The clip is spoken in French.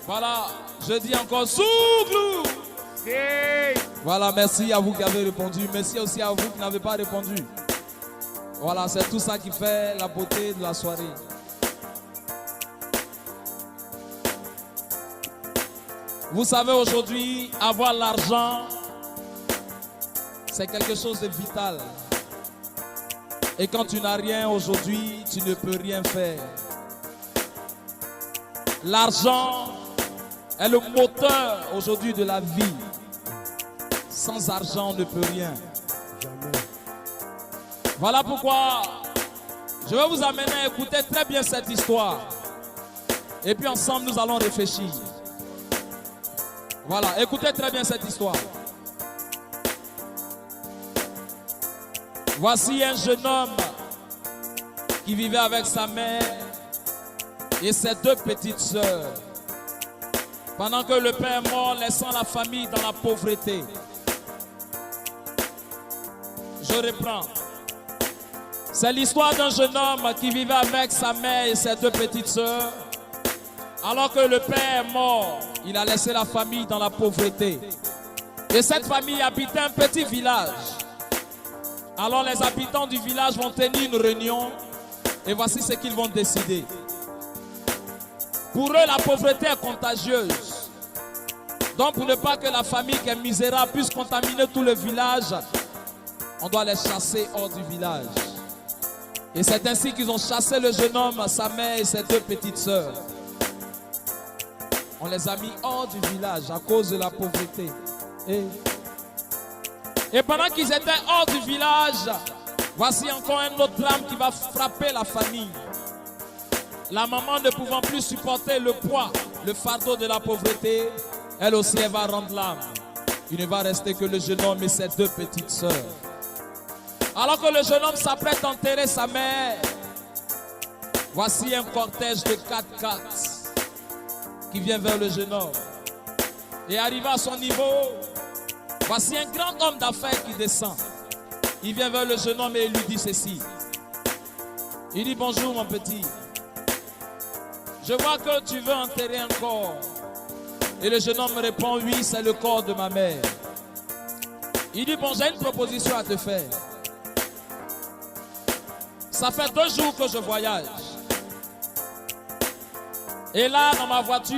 Voilà, je dis encore Souglou. Voilà, merci à vous qui avez répondu. Merci aussi à vous qui n'avez pas répondu. Voilà, c'est tout ça qui fait la beauté de la soirée. Vous savez, aujourd'hui, avoir l'argent, c'est quelque chose de vital. Et quand tu n'as rien aujourd'hui, tu ne peux rien faire. L'argent est le moteur aujourd'hui de la vie. Sans argent, on ne peut rien. Jamais. Voilà pourquoi je vais vous amener à écouter très bien cette histoire. Et puis ensemble, nous allons réfléchir. Voilà, écoutez très bien cette histoire. Voici un jeune homme qui vivait avec sa mère et ses deux petites sœurs. Pendant que le père est mort, laissant la famille dans la pauvreté. Je reprends. C'est l'histoire d'un jeune homme qui vivait avec sa mère et ses deux petites sœurs. Alors que le père est mort, il a laissé la famille dans la pauvreté. Et cette famille habitait un petit village. Alors les habitants du village vont tenir une réunion et voici ce qu'ils vont décider. Pour eux, la pauvreté est contagieuse. Donc pour ne pas que la famille qui est misérable puisse contaminer tout le village, on doit les chasser hors du village. Et c'est ainsi qu'ils ont chassé le jeune homme, sa mère et ses deux petites sœurs. On les a mis hors du village à cause de la pauvreté. Et pendant qu'ils étaient hors du village, voici encore un autre drame qui va frapper la famille. La maman ne pouvant plus supporter le poids, le fardeau de la pauvreté, elle aussi elle va rendre l'âme. Il ne va rester que le jeune homme et ses deux petites sœurs. Alors que le jeune homme s'apprête à enterrer sa mère, voici un cortège de 4x4 qui vient vers le jeune homme. Et arrivé à son niveau, voici un grand homme d'affaires qui descend. Il vient vers le jeune homme et il lui dit ceci. Il dit: bonjour mon petit. Je vois que tu veux enterrer un corps. Et le jeune homme me répond: oui, c'est le corps de ma mère. Il dit: bon, j'ai une proposition à te faire. Ça fait 2 jours que je voyage. Et là, dans ma voiture,